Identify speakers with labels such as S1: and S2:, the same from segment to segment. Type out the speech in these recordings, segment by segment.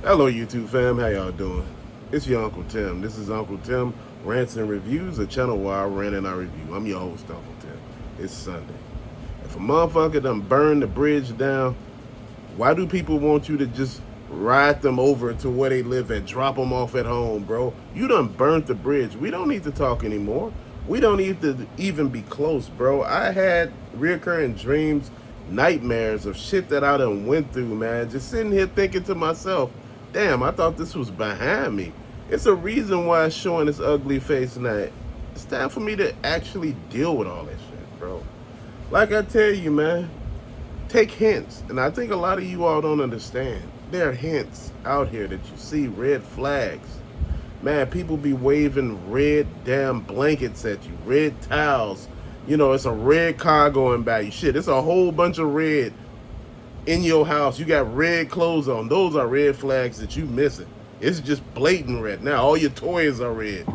S1: Hello, YouTube fam. How y'all doing? It's your Uncle Tim. This is Uncle Tim Rants and Reviews, a channel where I rant and I review. I'm your host, Uncle Tim. It's Sunday. If a motherfucker done burn the bridge down, why do people want you to just ride them over to where they live at, drop them off at home, bro? You done burnt the bridge. We don't need to talk anymore. We don't need to even be close, bro. I had reoccurring dreams, nightmares of shit that I done went through, man. Just sitting here thinking to myself, damn, I thought this was behind me. It's a reason why it's showing its ugly face now. It's time for me to actually deal with all that shit, bro. Like I tell you, man, take hints. And I think a lot of you all don't understand. There are hints out here that you see, red flags. Man, people be waving red damn blankets at you, red towels. You know, it's a red car going by you. Shit, it's a whole bunch of red in your house. You got red clothes on. Those are red flags that you missing. It's just blatant red. Now all your toys are red.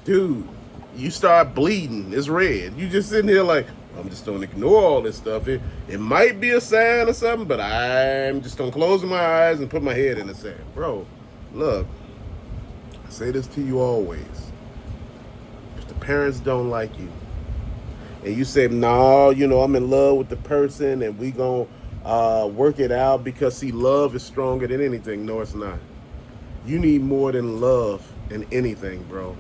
S1: Dude, you start bleeding. It's red. You just sitting here like, I'm just gonna ignore all this stuff. It might be a sign or something, but I'm just gonna close my eyes and put my head in the sand. Bro, look, I say this to you always. If the parents don't like you, and you say, no, you know, I'm in love with the person and we gonna work it out because, see, love is stronger than anything. No, it's not. You need more than love in anything, bro.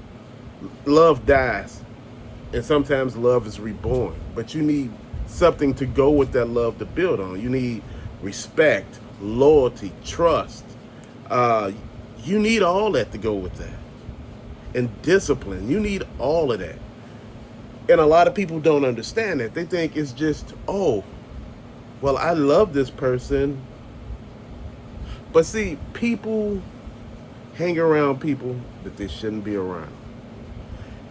S1: Love dies, and sometimes love is reborn, but you need something to go with that love to build on. You need respect, loyalty, trust. Uh, you need all that to go with that. And discipline. You need all of that. And a lot of people don't understand that. They think it's just, oh, well, I love this person. But see, people hang around people that they shouldn't be around.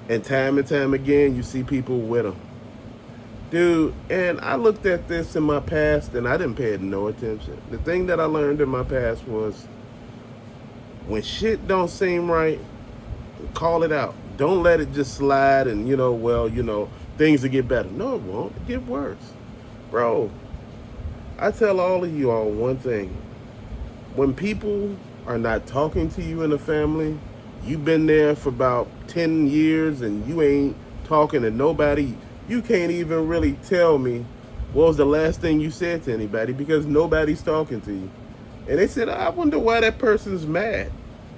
S1: And time again, you see people with them. Dude, and I looked at this in my past and I didn't pay it no attention. The thing that I learned in my past was when shit don't seem right, call it out. Don't let it just slide and, things will get better. No, it won't. It get worse. Bro, I tell all of you all one thing. When people are not talking to you in the family, you've been there for about 10 years and you ain't talking to nobody, you can't even really tell me what was the last thing you said to anybody because nobody's talking to you. And they said, I wonder why that person's mad.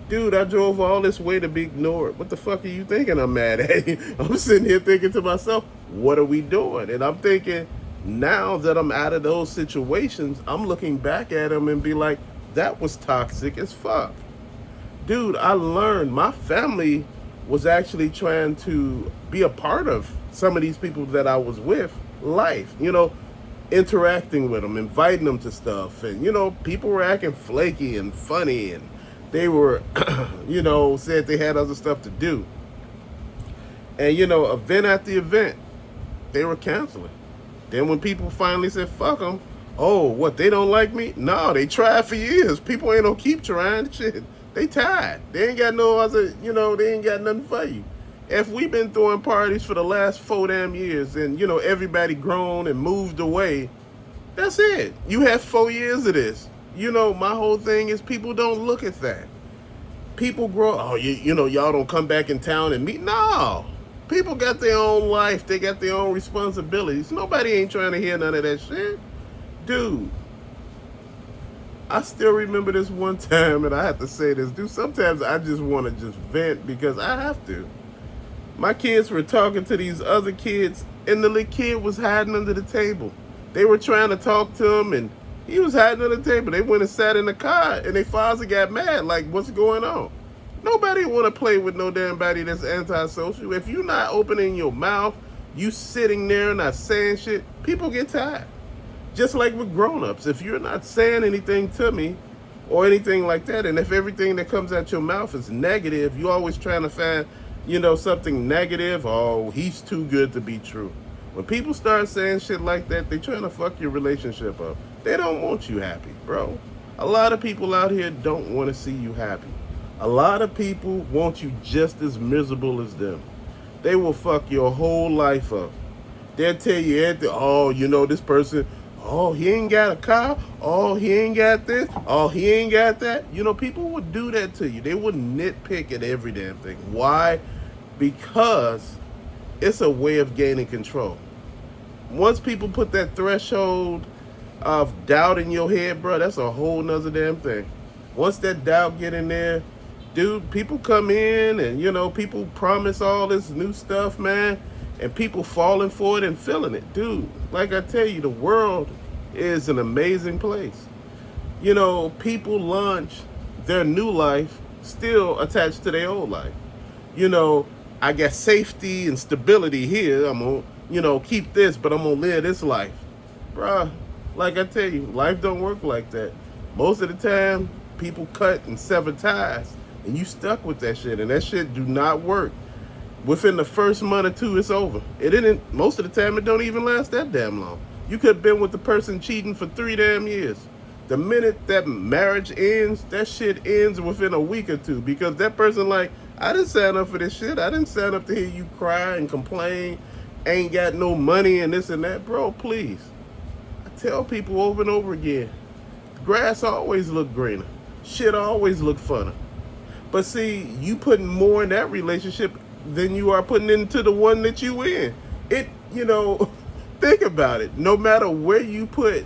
S1: Dude, I drove all this way to be ignored. What the fuck are you thinking I'm mad at? I'm sitting here thinking to myself, what are we doing? And I'm thinking, now that I'm out of those situations, I'm looking back at them and be like, that was toxic as fuck. Dude, I learned my family was actually trying to be a part of some of these people that I was with life, interacting with them, inviting them to stuff. And, people were acting flaky and funny and they were, said they had other stuff to do. And, event after event, they were canceling. Then when people finally said, fuck them, oh, what, they don't like me? No, they tried for years. People ain't gonna keep trying. Shit, they tired. They ain't got no other, they ain't got nothing for you. If we've been throwing parties for the last 4 damn years and, everybody grown and moved away, that's it. You have 4 years of this. My whole thing is people don't look at that. People grow, oh, y'all don't come back in town and meet. No. People got their own life. They got their own responsibilities. Nobody ain't trying to hear none of that shit. Dude, I still remember this one time, and I have to say this. Dude, sometimes I just want to just vent because I have to. My kids were talking to these other kids, and the little kid was hiding under the table. They were trying to talk to him, and he was hiding under the table. They went and sat in the car, and their father got mad, like, what's going on? Nobody want to play with no damn body that's antisocial. If you're not opening your mouth, you sitting there not saying shit, people get tired. Just like with grown-ups. If you're not saying anything to me or anything like that, and if everything that comes out your mouth is negative, you're always trying to find, something negative, oh, he's too good to be true. When people start saying shit like that, they're trying to fuck your relationship up. They don't want you happy, bro. A lot of people out here don't want to see you happy. A lot of people want you just as miserable as them. They will fuck your whole life up. They'll tell you, oh, this person, Oh, he ain't got a car. Oh, he ain't got this. Oh, he ain't got that. You know, people would do that to you. They would nitpick at every damn thing. Why? Because it's a way of gaining control. Once people put that threshold of doubt in your head, bro, that's a whole nother damn thing. Once that doubt get in there, dude, people come in and, you know, people promise all this new stuff, man, and people falling for it and feeling it. Dude, like I tell you, the world is an amazing place. You know, people launch their new life still attached to their old life. You know, I got safety and stability here. I'm going to, you know, keep this, but I'm going to live this life. Bruh, like I tell you, life don't work like that. Most of the time, people cut and sever ties, and you stuck with that shit, and that shit do not work. Within the first month or two, it's over. It didn't. Most of the time, it don't even last that damn long. You could have been with the person cheating for 3 damn years. The minute that marriage ends, that shit ends within a week or two, because that person like, I didn't sign up for this shit. I didn't sign up to hear you cry and complain. Ain't got no money and this and that. Bro, please. I tell people over and over again, grass always look greener. Shit always look funner. But see, you putting more in that relationship than you are putting into the one that you in. It, you know, think about it. No matter where you put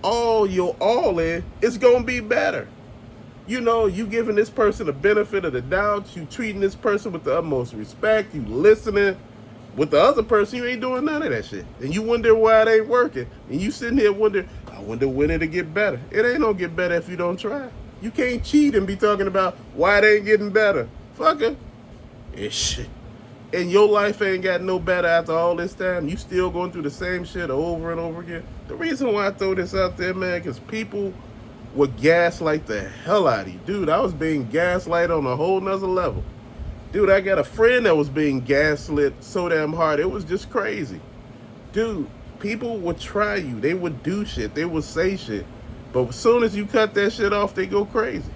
S1: all your all in, it's gonna be better. You know, you giving this person the benefit of the doubt, you treating this person with the utmost respect, you listening. With the other person, you ain't doing none of that shit. And you wonder why it ain't working. And you sitting here wonder, I wonder when it'll get better. It ain't gonna get better if you don't try. You can't cheat and be talking about why it ain't getting better. Fucker. It's shit. And your life ain't got no better after all this time. You still going through the same shit over and over again. The reason why I throw this out there, man, because people would gaslight the hell out of you. Dude, I was being gaslighted on a whole nother level. Dude, I got a friend that was being gaslit so damn hard. It was just crazy. Dude, people would try you. They would do shit. They would say shit. But as soon as you cut that shit off, they go crazy.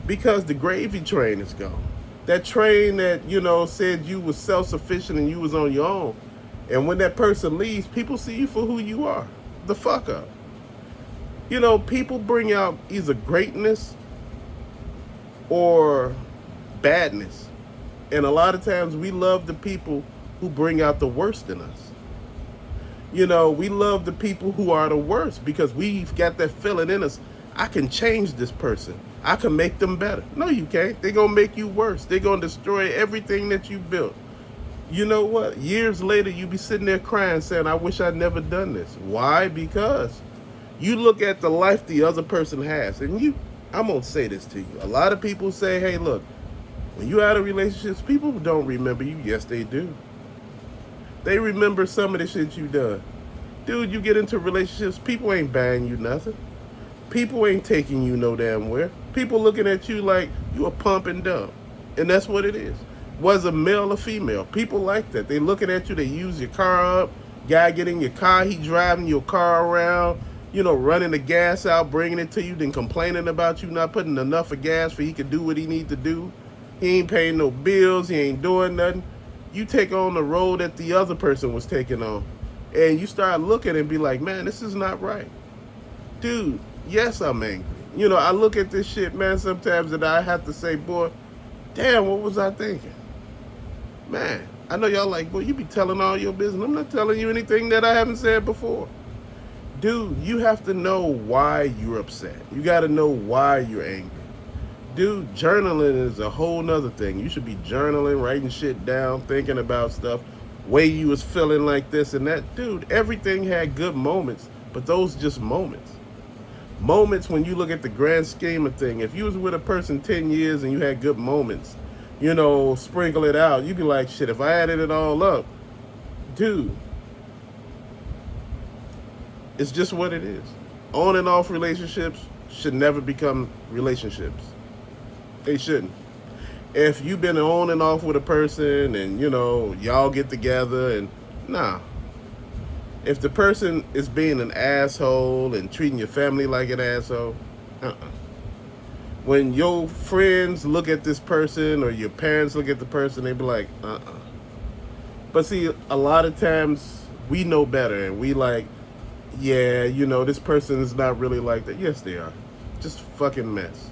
S1: Because the gravy train is gone. That train that, you know, said you was self-sufficient and you was on your own. And when that person leaves, people see you for who you are. The fuck up. You know, people bring out either greatness or badness. And a lot of times we love the people who bring out the worst in us. You know, we love the people who are the worst because we've got that feeling in us. I can change this person. I can make them better. No, you can't. They're going to make you worse. They're going to destroy everything that you built. You know what? Years later, you be sitting there crying saying, I wish I'd never done this. Why? Because you look at the life the other person has. And I'm going to say this to you. A lot of people say, hey, look, when you out of relationships, people don't remember you. Yes, they do. They remember some of the shit you done. Dude, you get into relationships, people ain't buying you nothing. People ain't taking you no damn where. People looking at you like you a pump and dump. And that's what it is. Was a male or female. People like that. They looking at you, they use your car up. Guy get in your car, he driving your car around, you know, running the gas out, bringing it to you, then complaining about you not putting enough of gas for he could do what he need to do. He ain't paying no bills. He ain't doing nothing. You take on the road that the other person was taking on. And you start looking and be like, man, this is not right. Dude, yes, I'm angry. You know, I look at this shit, man, sometimes that I have to say, boy, damn, what was I thinking? Man, I know y'all like, boy, you be telling all your business. I'm not telling you anything that I haven't said before. Dude, you have to know why you're upset. You got to know why you're angry. Dude, journaling is a whole nother thing. You should be journaling, writing shit down, thinking about stuff, way you was feeling like this and that. Dude, everything had good moments, but those just moments. Moments when you look at the grand scheme of things. If you was with a person 10 years and you had good moments, you know, sprinkle it out. You'd be like, shit, if I added it all up, dude, it's just what it is. On and off relationships should never become relationships. They shouldn't. If you've been on and off with a person and, you know, y'all get together and, nah. If the person is being an asshole and treating your family like an asshole, When your friends look at this person or your parents look at the person, they be like, But see, a lot of times we know better and we like, Yeah, this person is not really like that. Yes, they are. Just fucking mess.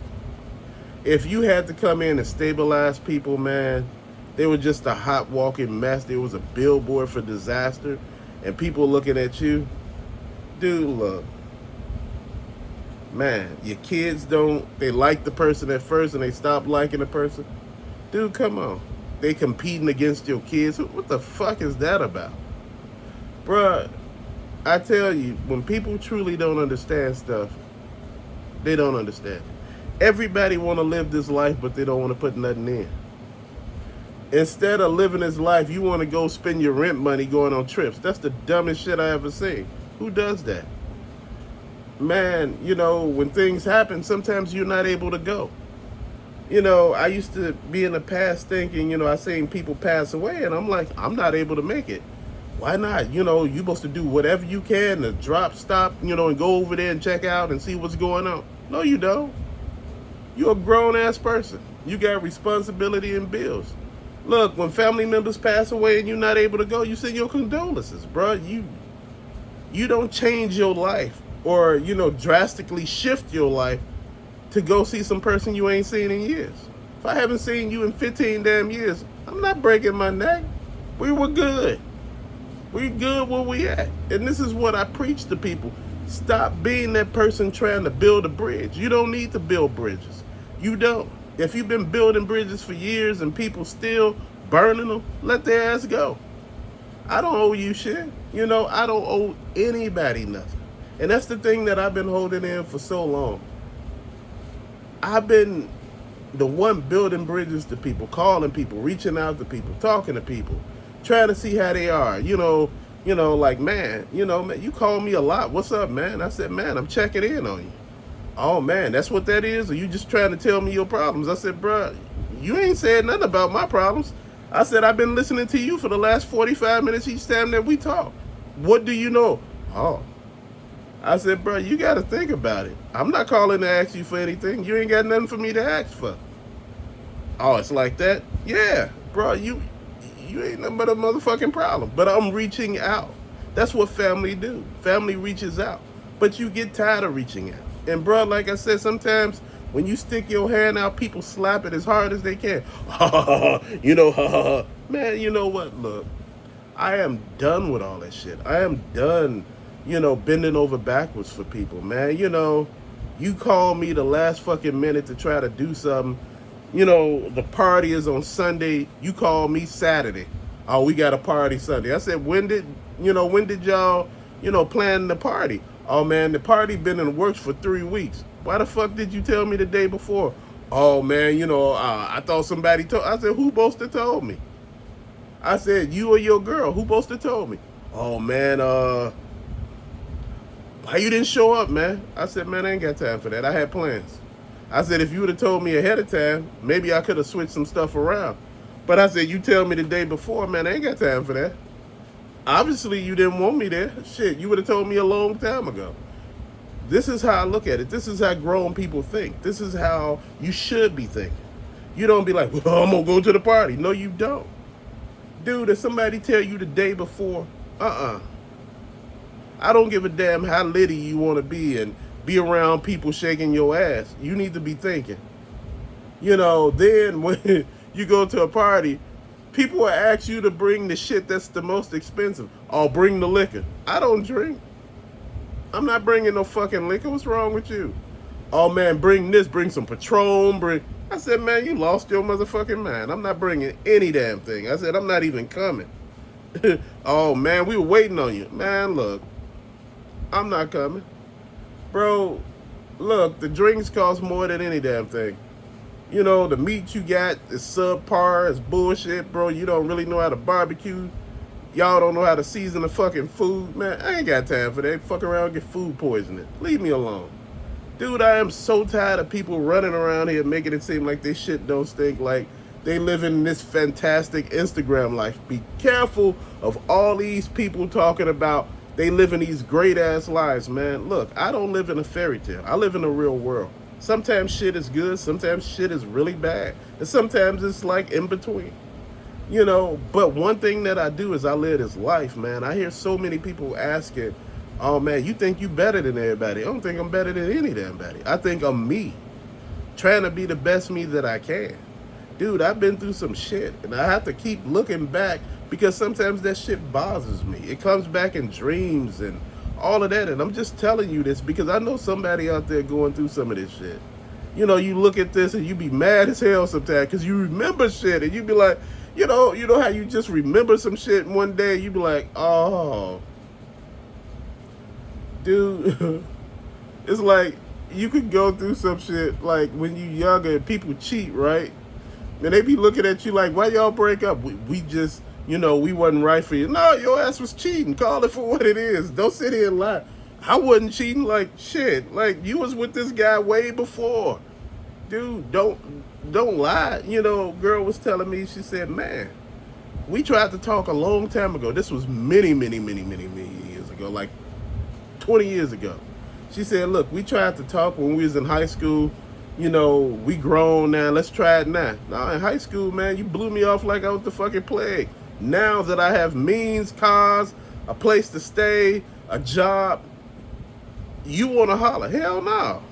S1: If you had to come in and stabilize people, man, they were just a hot walking mess. There was a billboard for disaster, and people looking at you. Dude, look, man, your kids they like the person at first and they stop liking the person. Dude, come on. They competing against your kids. What the fuck is that about? Bruh, I tell you, when people truly don't understand stuff, they don't understand. Everybody want to live this life, but they don't want to put nothing in. Instead of living this life, you want to go spend your rent money going on trips. That's the dumbest shit I ever seen. Who does that? Man, when things happen, sometimes you're not able to go. I used to be in the past thinking, I seen people pass away, and I'm like, I'm not able to make it. Why not? You're supposed to do whatever you can to drop, stop, and go over there and check out and see what's going on. No, you don't. You're a grown-ass person. You got responsibility and bills. Look, when family members pass away and you're not able to go, you send your condolences, bro. You don't change your life or, drastically shift your life to go see some person you ain't seen in years. If I haven't seen you in 15 damn years, I'm not breaking my neck. We were good. We good where we at. And this is what I preach to people. Stop being that person trying to build a bridge. You don't need to build bridges. You don't. If you've been building bridges for years and people still burning them, let their ass go. I don't owe you shit. I don't owe anybody nothing. And that's the thing that I've been holding in for so long. I've been the one building bridges to people, calling people, reaching out to people, talking to people, trying to see how they are. Like, man, man, you call me a lot. What's up, man? I said, man, I'm checking in on you. Oh, man, that's what that is? Or you just trying to tell me your problems? I said, bro, you ain't said nothing about my problems. I said, I've been listening to you for the last 45 minutes each time that we talk. What do you know? Oh. I said, bro, you got to think about it. I'm not calling to ask you for anything. You ain't got nothing for me to ask for. Oh, it's like that? Yeah, bro, you ain't nothing but a motherfucking problem. But I'm reaching out. That's what family do. Family reaches out. But you get tired of reaching out. And bro, like I said, sometimes when you stick your hand out, people slap it as hard as they can. Man, you know what? Look, I am done with all that shit. I am done, bending over backwards for people, man. You call me the last fucking minute to try to do something. The party is on Sunday. You call me Saturday. Oh, we got a party Sunday. I said, when did y'all, plan the party? Oh, man, the party been in the works for 3 weeks. Why the fuck did you tell me the day before? Oh, man, I thought somebody told. I said, who supposed to told me? I said, you or your girl. Who supposed to told me? Oh, man, why you didn't show up, man? I said, man, I ain't got time for that. I had plans. I said, if you would have told me ahead of time, maybe I could have switched some stuff around. But I said, you tell me the day before, man, I ain't got time for that. Obviously, you didn't want me there. Shit, you would have told me a long time ago. This is how I look at it. This is how grown people think. This is how you should be thinking. You don't be like, well, I'm going to go to the party. No, you don't. Dude, if somebody tell you the day before, I don't give a damn how litty you want to be and be around people shaking your ass. You need to be thinking. Then when you go to a party, people will ask you to bring the shit that's the most expensive. Or bring the liquor. I don't drink. I'm not bringing no fucking liquor. What's wrong with you? Oh, man, bring this. Bring some Patron. I said, man, you lost your motherfucking mind. I'm not bringing any damn thing. I said, I'm not even coming. Oh, man, we were waiting on you. Man, look, I'm not coming. Bro, look, the drinks cost more than any damn thing. The meat you got is subpar, it's bullshit, bro. You don't really know how to barbecue. Y'all don't know how to season the fucking food. Man, I ain't got time for that. Fuck around and get food poisoning. Leave me alone. Dude, I am so tired of people running around here making it seem like this shit don't stink, like they live in this fantastic Instagram life. Be careful of all these people talking about they live in these great-ass lives, man. Look, I don't live in a fairy tale. I live in the real world. Sometimes shit is good, sometimes shit is really bad, and sometimes it's like in between. But one thing that I do is I live this life, man. I hear so many people asking, Oh man, you think you better than everybody. I don't think I'm better than any damn body. I think I'm me, trying to be the best me that I can. Dude, I've been through some shit and I have to keep looking back because sometimes that shit bothers me. It comes back in dreams and all of that. And I'm just telling you this because I know somebody out there going through some of this shit. You know, you look at this and you be mad as hell sometimes because you remember shit and you be like, you know how you just remember some shit and one day you be like, oh, dude, it's like you could go through some shit like when you younger and people cheat, right? And they be looking at you like, why y'all break up? We just, we wasn't right for you. No, your ass was cheating. Call it for what it is. Don't sit here and lie. I wasn't cheating like shit. Like you was with this guy way before. Dude, don't lie. Girl was telling me, she said, man, we tried to talk a long time ago. This was many, many, many, many, many years ago, like 20 years ago. She said, look, we tried to talk when we was in high school. We grown now. Let's try it now. No, in high school, man, you blew me off like I was the fucking plague. Now that I have means, cars, a place to stay, a job, you want to holler. Hell no.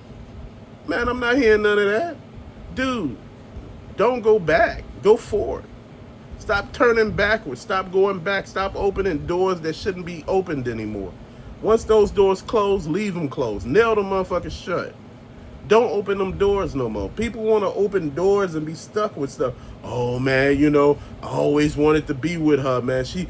S1: Man, I'm not hearing none of that. Dude, don't go back. Go forward. Stop turning backwards. Stop going back. Stop opening doors that shouldn't be opened anymore. Once those doors close, leave them closed. Nail them motherfuckers shut. Don't open them doors no more. People want to open doors and be stuck with stuff. Oh man, I always wanted to be with her, man. She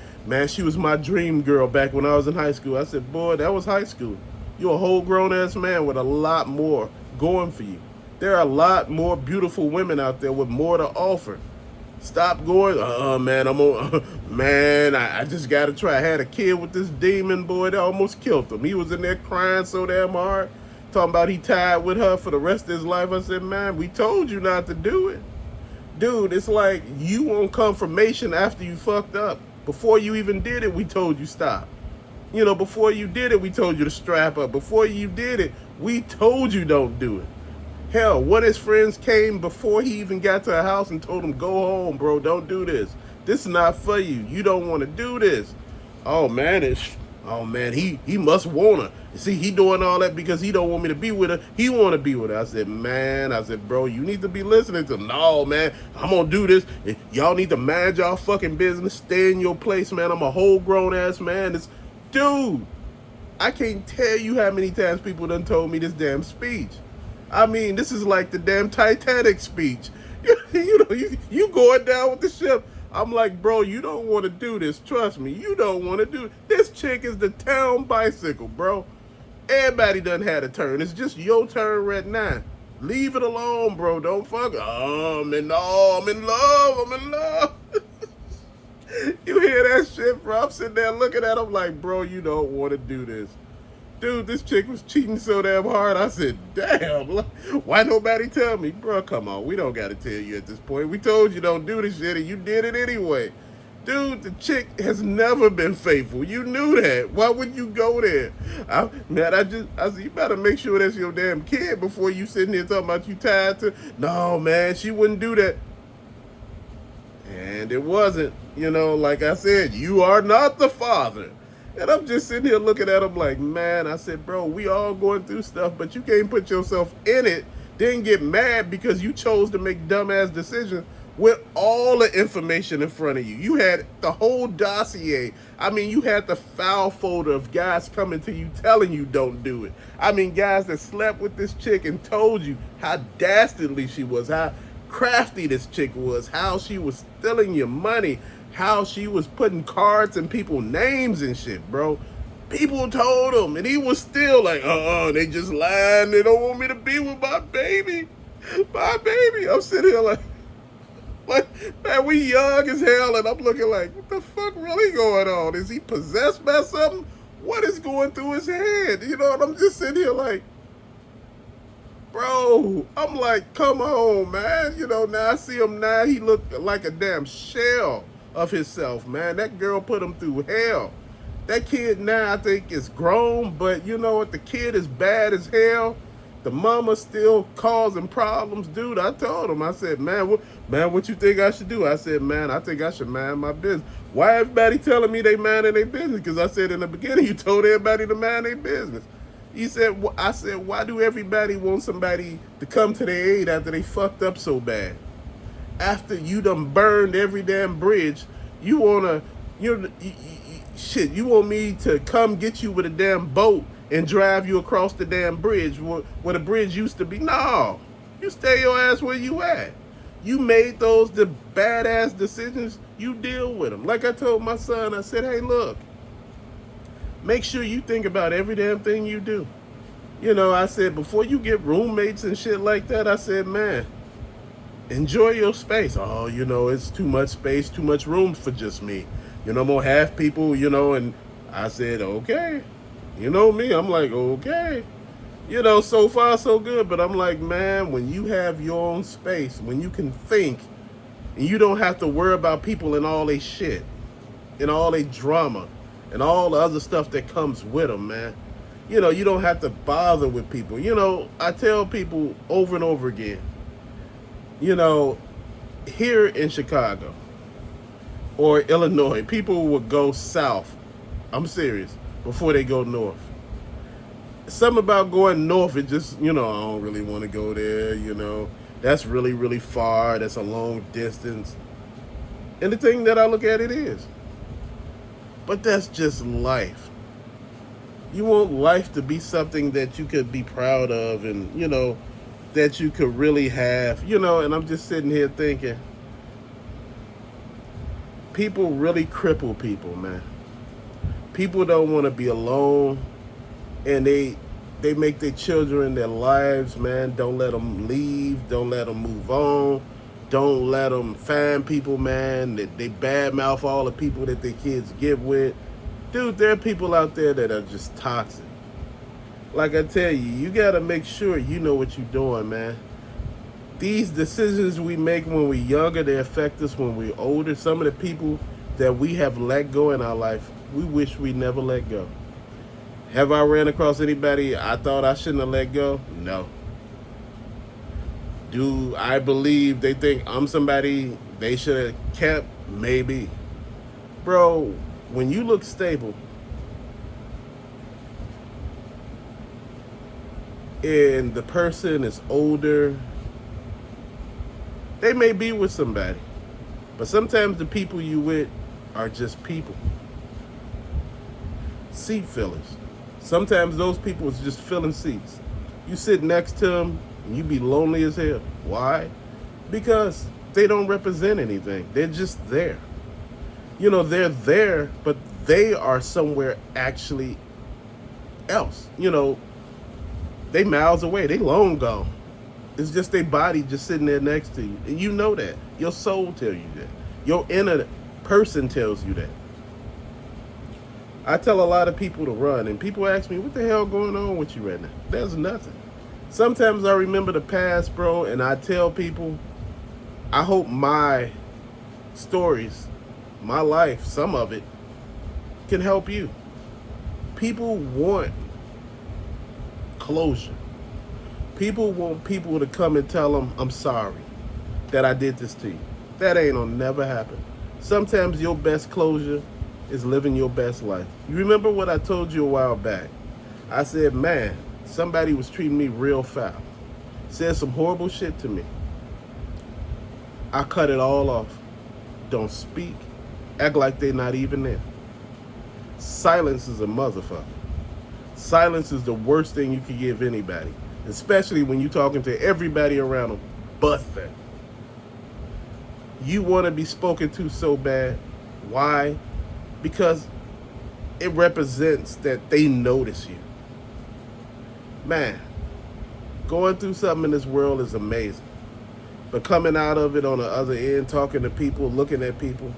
S1: was my dream girl back when I was in high school. I said, boy, that was high school. You're a whole grown ass man with a lot more going for you. There are a lot more beautiful women out there with more to offer. Stop going, man, man, I just got to try. I had a kid with this demon, boy, that almost killed him. He was in there crying so damn hard, talking about he tied with her for the rest of his life. I said, man, we told you not to do it. Dude, it's like you want confirmation after you fucked up. Before you even did it, we told you stop. Before you did it, we told you to strap up. Before you did it, we told you don't do it. Hell, one of his friends came before he even got to the house and told him, go home, bro, don't do this. This is not for you. You don't want to do this. Oh man, he must want her. See, he doing all that because he don't want me to be with her. He want to be with her. I said, bro, you need to be listening to him. No, man, I'm going to do this. Y'all need to mind y'all fucking business. Stay in your place, man. I'm a whole grown ass man. Dude, I can't tell you how many times people done told me this damn speech. I mean, this is like the damn Titanic speech. You going down with the ship. I'm like, bro, you don't want to do this. Trust me, you don't want to do it. This chick is the town bicycle, bro. Everybody done had a turn. It's just your turn right now. Leave it alone, bro. Don't fuck. Oh, I'm in love. I'm in love. You hear that shit, bro? I'm sitting there looking at him like, bro, you don't want to do this. Dude, this chick was cheating so damn hard. I said, damn, why nobody tell me? Bro, come on. We don't got to tell you at this point. We told you don't do this shit and you did it anyway. Dude, the chick has never been faithful. You knew that. Why would you go there? I said, you better make sure that's your damn kid before you sitting here talking about you tied to. No, man, she wouldn't do that. And it wasn't. Like I said, you are not the father. And I'm just sitting here looking at him like, man, I said, bro, we all going through stuff, but you can't put yourself in it, then get mad because you chose to make dumbass decisions with all the information in front of you. You had the whole dossier. I mean, you had the file folder of guys coming to you telling you don't do it. I mean, guys that slept with this chick and told you how dastardly she was, how crafty this chick was, how she was stealing your money, how she was putting cards in people's names and shit, bro. People told him, and he was still like, they just lying. They don't want me to be with my baby. My baby. I'm sitting here like, man, we young as hell, and I'm looking like, what the fuck really going on? Is he possessed by something? What is going through his head? And I'm just sitting here like, bro, I'm like, come on, man. Now I see him now. He looked like a damn shell of himself, man. That girl put him through hell. That kid now I think is grown, but you know what? The kid is bad as hell. The mama still causing problems, dude. I told him, I said, what you think I should do? I said, man, I think I should mind my business. Why everybody telling me they minding their business? Because I said in the beginning, you told everybody to mind their business. He said, I said, why do everybody want somebody to come to their aid after they fucked up so bad? After you done burned every damn bridge, you wanna, shit, you want me to come get you with a damn boat and drive you across the damn bridge where the bridge used to be? No, you stay your ass where you at. You made the badass decisions, you deal with them. Like I told my son, I said, hey, look, make sure you think about every damn thing you do. I said, before you get roommates and shit like that, I said, man, enjoy your space. Oh, it's too much space, too much room for just me. I'm gonna have people, and I said, okay. You know me, I'm like, okay. So far so good, but I'm like, man, when you have your own space, when you can think, and you don't have to worry about people and all they shit, and all they drama, and all the other stuff that comes with them, man. You don't have to bother with people. I tell people over and over again, here in Chicago or Illinois, people will go south, I'm serious, before they go north. Something about going north, it just, I don't really want to go there, That's really, really far. That's a long distance. And the thing that I look at it is, but that's just life. You want life to be something that you could be proud of and, that you could really have, and I'm just sitting here thinking, people really cripple people, man. People don't want to be alone, and they make their children their lives, man. Don't let them leave. Don't let them move on. Don't let them find people, man. They badmouth all the people that their kids get with. Dude, there are people out there that are just toxic. Like I tell you, you got to make sure you know what you're doing, man. These decisions we make when we're younger, they affect us when we're older. Some of the people that we have let go in our life, we wish we never let go. Have I ran across anybody I thought I shouldn't have let go? No. Do I believe they think I'm somebody they should have kept? Maybe. Bro, when you look stable and the person is older, they may be with somebody, but sometimes the people you with are just people. Seat fillers. Sometimes those people is just filling seats. You sit next to them and you be lonely as hell. Why? Because they don't represent anything. They're just there. They're there, but they are somewhere actually else. They miles away. They long gone. It's just their body just sitting there next to you. And you know that. Your soul tells you that. Your inner person tells you that. I tell a lot of people to run, and people ask me, what the hell going on with you right now? There's nothing. Sometimes I remember the past, bro, and I tell people, I hope my stories, my life, some of it, can help you. People want closure. People want people to come and tell them, I'm sorry that I did this to you. That ain't gonna never happen. Sometimes your best closure is living your best life. You remember what I told you a while back? I said, man, somebody was treating me real foul. Said some horrible shit to me. I cut it all off. Don't speak. Act like they're not even there. Silence is a motherfucker. Silence is the worst thing you can give anybody, especially when you're talking to everybody around them but them. You want to be spoken to so bad. Why? Because it represents that they notice you. Man, going through something in this world is amazing. But coming out of it on the other end, talking to people, looking at people,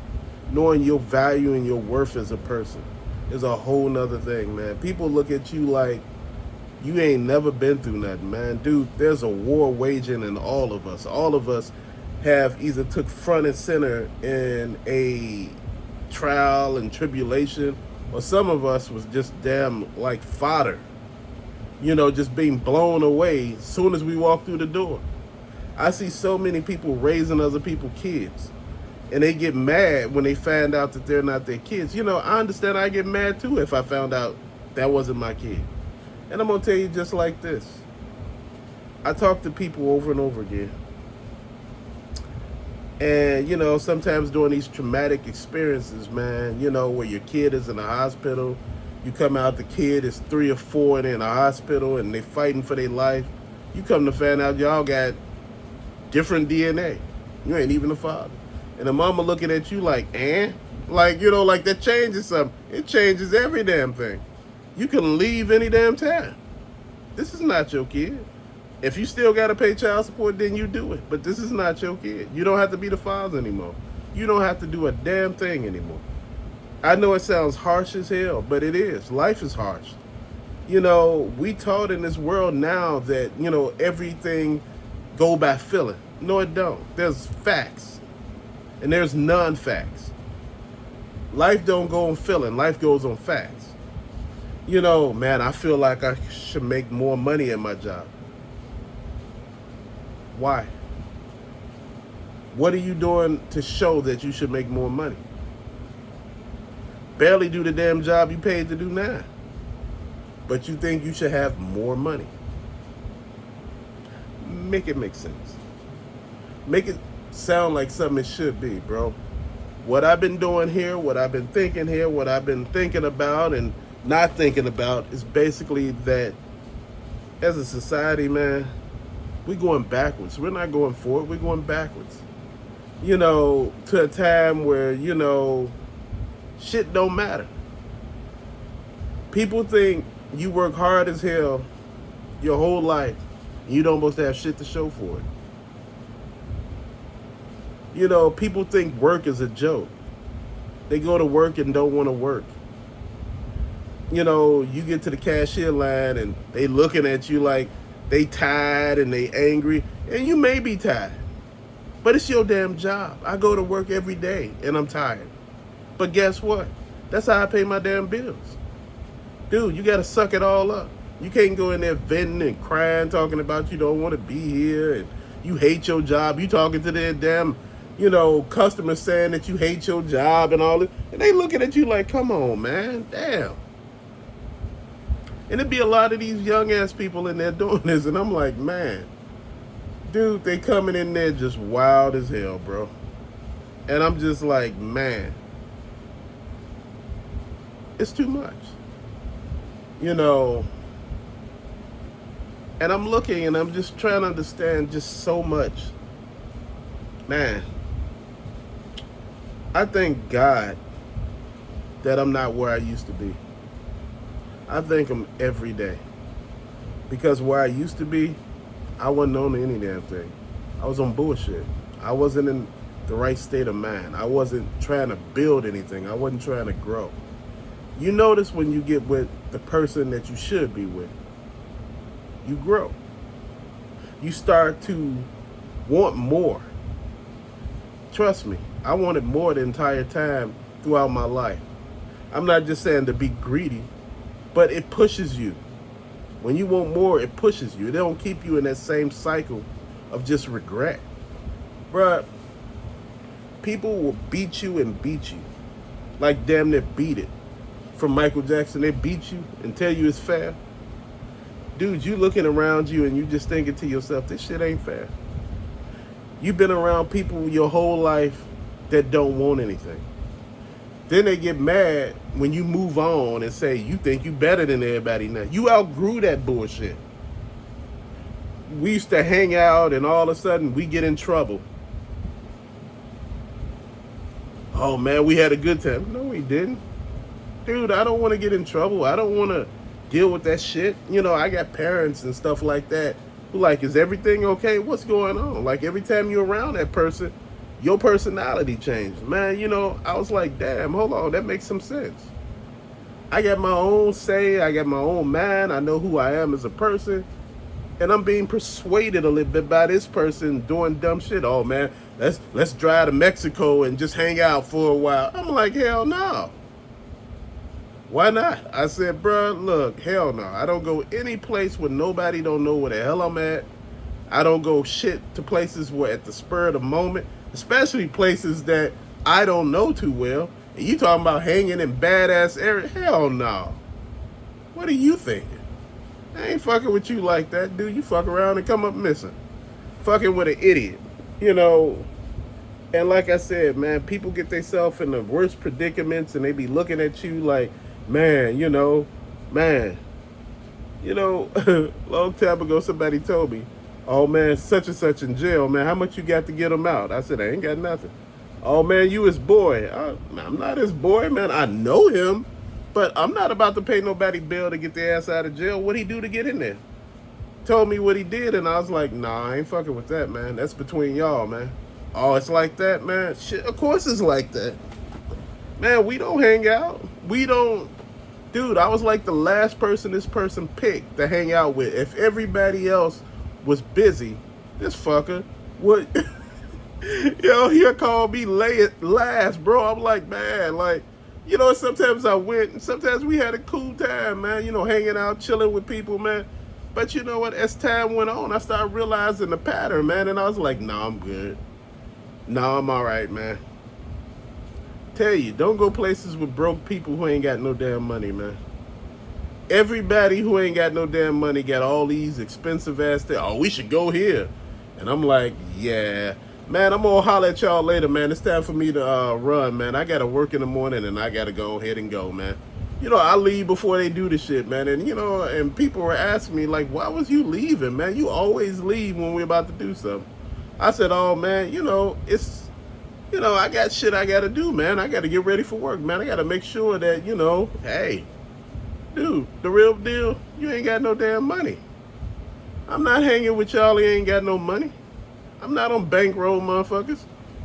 S1: knowing your value and your worth as a person is a whole nother thing, man. People look at you like you ain't never been through nothing, man. Dude, there's a war waging in all of us. All of us have either took front and center in a trial and tribulation, or some of us was just damn like fodder. just being blown away as soon as we walk through the door. I see so many people raising other people's kids, and they get mad when they find out that they're not their kids. I understand I get mad too if I found out that wasn't my kid. And I'm going to tell you just like this. I talk to people over and over again. And, sometimes during these traumatic experiences, man, where your kid is in the hospital, you come out, the kid is 3 or 4 and they're in a hospital and they fighting for their life. You come to find out y'all got different DNA. You ain't even the father. And the mama looking at you like, like that changes something. It changes every damn thing. You can leave any damn time. This is not your kid. If you still got to pay child support, then you do it. But this is not your kid. You don't have to be the father anymore. You don't have to do a damn thing anymore. I know it sounds harsh as hell, but it is. Life is harsh. We taught in this world now that, everything go by feeling. No, it don't. There's facts. And there's non-facts. Life don't go on feeling. Life goes on facts. Man, I feel like I should make more money at my job. Why? What are you doing to show that you should make more money? Barely do the damn job you paid to do now. But you think you should have more money. Make it make sense. Make it sound like something it should be, bro. What I've been doing here, what I've been thinking here, what I've been thinking about and not thinking about is basically that as a society, man, we're going backwards. We're not going forward. We're going backwards. To a time where, shit don't matter. People think you work hard as hell your whole life and you don't supposed to have shit to show for it. People think work is a joke. They go to work and don't want to work. You get to the cashier line and they looking at you like they tired and they angry. And you may be tired. But it's your damn job. I go to work every day and I'm tired. But guess what? That's how I pay my damn bills. Dude, you got to suck it all up. You can't go in there venting and crying, talking about you don't want to be here and you hate your job. You talking to their damn, customers saying that you hate your job and all this. And they looking at you like, come on, man. Damn. And it'd be a lot of these young ass people in there doing this. And I'm like, man, dude, they coming in there just wild as hell, bro. And I'm just like, man, it's too much. And I'm looking and I'm just trying to understand just so much. Man, I thank God that I'm not where I used to be. I thank him every day. Because where I used to be, I wasn't on any damn thing. I was on bullshit. I wasn't in the right state of mind. I wasn't trying to build anything. I wasn't trying to grow. You notice when you get with the person that you should be with, you grow. You start to want more. Trust me, I wanted more the entire time throughout my life. I'm not just saying to be greedy, but it pushes you. When you want more, it pushes you. It don't keep you in that same cycle of just regret. Bruh, people will beat you and beat you. Like damn near beat it. From Michael Jackson, they beat you and tell you it's fair. Dude, you looking around you and you just thinking to yourself, this shit ain't fair. You've been around people your whole life that don't want anything. Then they get mad when you move on and say, you think you better than everybody now. You outgrew that bullshit. We used to hang out and all of a sudden we get in trouble. Oh man, we had a good time. No, we didn't. Dude, I don't want to get in trouble. I don't want to deal with that shit. I got parents and stuff like that who like, is everything okay? What's going on? Like every time you're around that person, your personality changed. Man, I was like, damn, hold on, that makes some sense. I got my own say, I got my own mind, I know who I am as a person, and I'm being persuaded a little bit by this person doing dumb shit. Oh man, let's drive to Mexico and just hang out for a while. I'm like, hell no. Why not? I said, bruh, look, hell no. I don't go any place where nobody don't know where the hell I'm at. I don't go shit to places where at the spur of the moment, especially places that I don't know too well. And you talking about hanging in badass areas? Hell no. What are you thinking? I ain't fucking with you like that, dude. You fuck around and come up missing. Fucking with an idiot. You know, and like I said, man, people get themselves in the worst predicaments and they be looking at you like, man, man, long time ago somebody told me, oh man, such and such in jail, man, how much you got to get him out? I said, I ain't got nothing. Oh man, you his boy. I'm not his boy, man. I know him, but I'm not about to pay nobody bill to get their ass out of jail. What'd he do to get in there? Told me what he did, and I was like, nah, I ain't fucking with that, man. That's between y'all, man. Oh, it's like that, man. Shit, of course it's like that. Man, we don't hang out. We don't. Dude, I was like the last person this person picked to hang out with. If everybody else was busy, this fucker would, he'll call me last, bro. I'm like, man, like, sometimes I went, and sometimes we had a cool time, man, hanging out, chilling with people, man. But you know what? As time went on, I started realizing the pattern, man. And I was like, nah, I'm good. Nah, I'm all right, man. Tell you, don't go places with broke people who ain't got no damn money, man. Everybody who ain't got no damn money got all these expensive ass things. Oh, we should go here. And I'm like, yeah. Man, I'm gonna holler at y'all later, man. It's time for me to run, man. I gotta work in the morning and I gotta go ahead and go, man. I leave before they do the shit, man. And, and people were asking me, like, why was you leaving, man? You always leave when we're about to do something. I said, oh, man, it's, I got shit I got to do, man. I got to get ready for work, man. I got to make sure that, hey, dude, the real deal, you ain't got no damn money. I'm not hanging with y'all who ain't got no money. I'm not on bankroll, motherfuckers.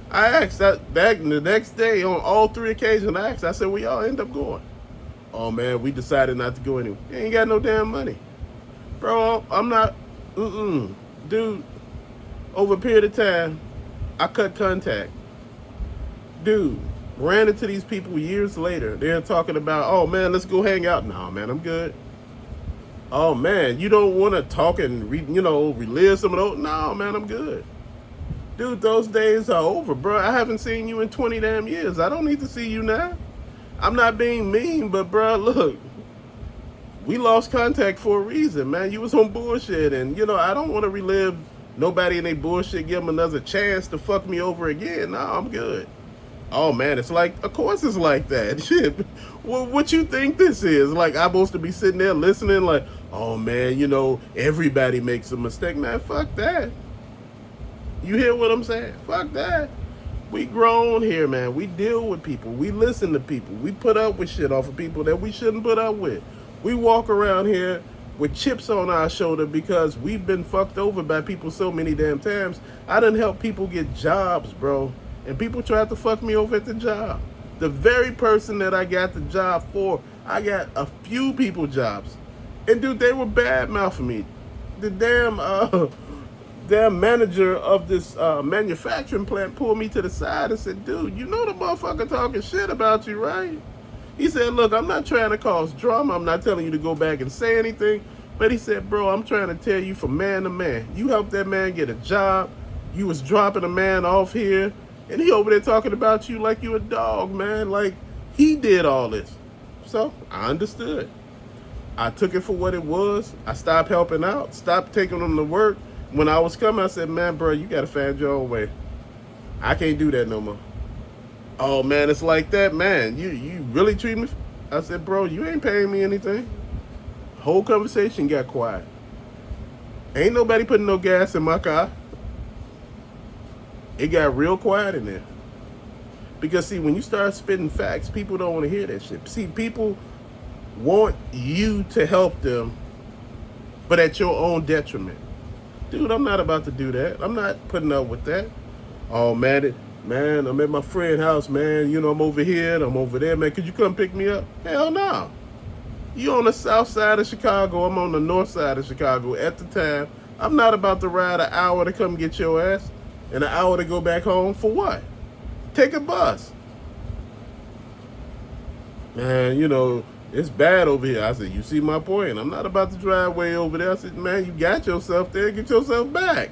S1: I asked that the next day on all 3 occasions. I said, where y'all end up going? Oh man, we decided not to go anywhere. You ain't got no damn money. Bro, I'm not, dude, over a period of time, I cut contact. Dude, ran into these people years later. They're talking about, oh man, let's go hang out. No, man, I'm good. Oh man, you don't want to talk and, relive some of those? No, man, I'm good. Dude, those days are over, bro. I haven't seen you in 20 damn years. I don't need to see you now. I'm not being mean, but bro, look, we lost contact for a reason, man. You was on bullshit, and I don't want to relive nobody in their bullshit, give them another chance to fuck me over again. No, I'm good. Oh man, it's like, of course it's like that. Shit, what you think this is? Like I'm supposed to be sitting there listening, like, oh man, everybody makes a mistake, man. Fuck that. You hear what I'm saying? Fuck that. We grown here, man. We deal with people. We listen to people. We put up with shit off of people that we shouldn't put up with. We walk around here with chips on our shoulder because we've been fucked over by people so many damn times. I done helped people get jobs, bro. And people tried to fuck me over at the job. The very person that I got the job for, I got a few people jobs. And dude, they were bad mouthing me. The damn manager of this manufacturing plant pulled me to the side and said, dude, the motherfucker talking shit about you, right? He said, look, I'm not trying to cause drama. I'm not telling you to go back and say anything. But he said, bro, I'm trying to tell you from man to man. You helped that man get a job. You was dropping a man off here. And he over there talking about you like you a dog, man. Like he did all this. So I understood. I took it for what it was. I stopped helping out. Stopped taking them to work. When I was coming, I said, man, bro, you got to find your own way. I can't do that no more. Oh, man, it's like that, man. You really treat me? I said, bro, you ain't paying me anything. Whole conversation got quiet. Ain't nobody putting no gas in my car. It got real quiet in there. Because, see, when you start spitting facts, people don't want to hear that shit. See, people want you to help them, but at your own detriment. Dude, I'm not about to do that. I'm not putting up with that. Oh, man, I'm at my friend's house, man. I'm over here and I'm over there, man. Could you come pick me up? Hell no. You on the south side of Chicago. I'm on the north side of Chicago at the time. I'm not about to ride an hour to come get your ass and an hour to go back home. For what? Take a bus. Man, It's bad over here. I said, you see my point? I'm not about to drive way over there. I said, man, you got yourself there. Get yourself back.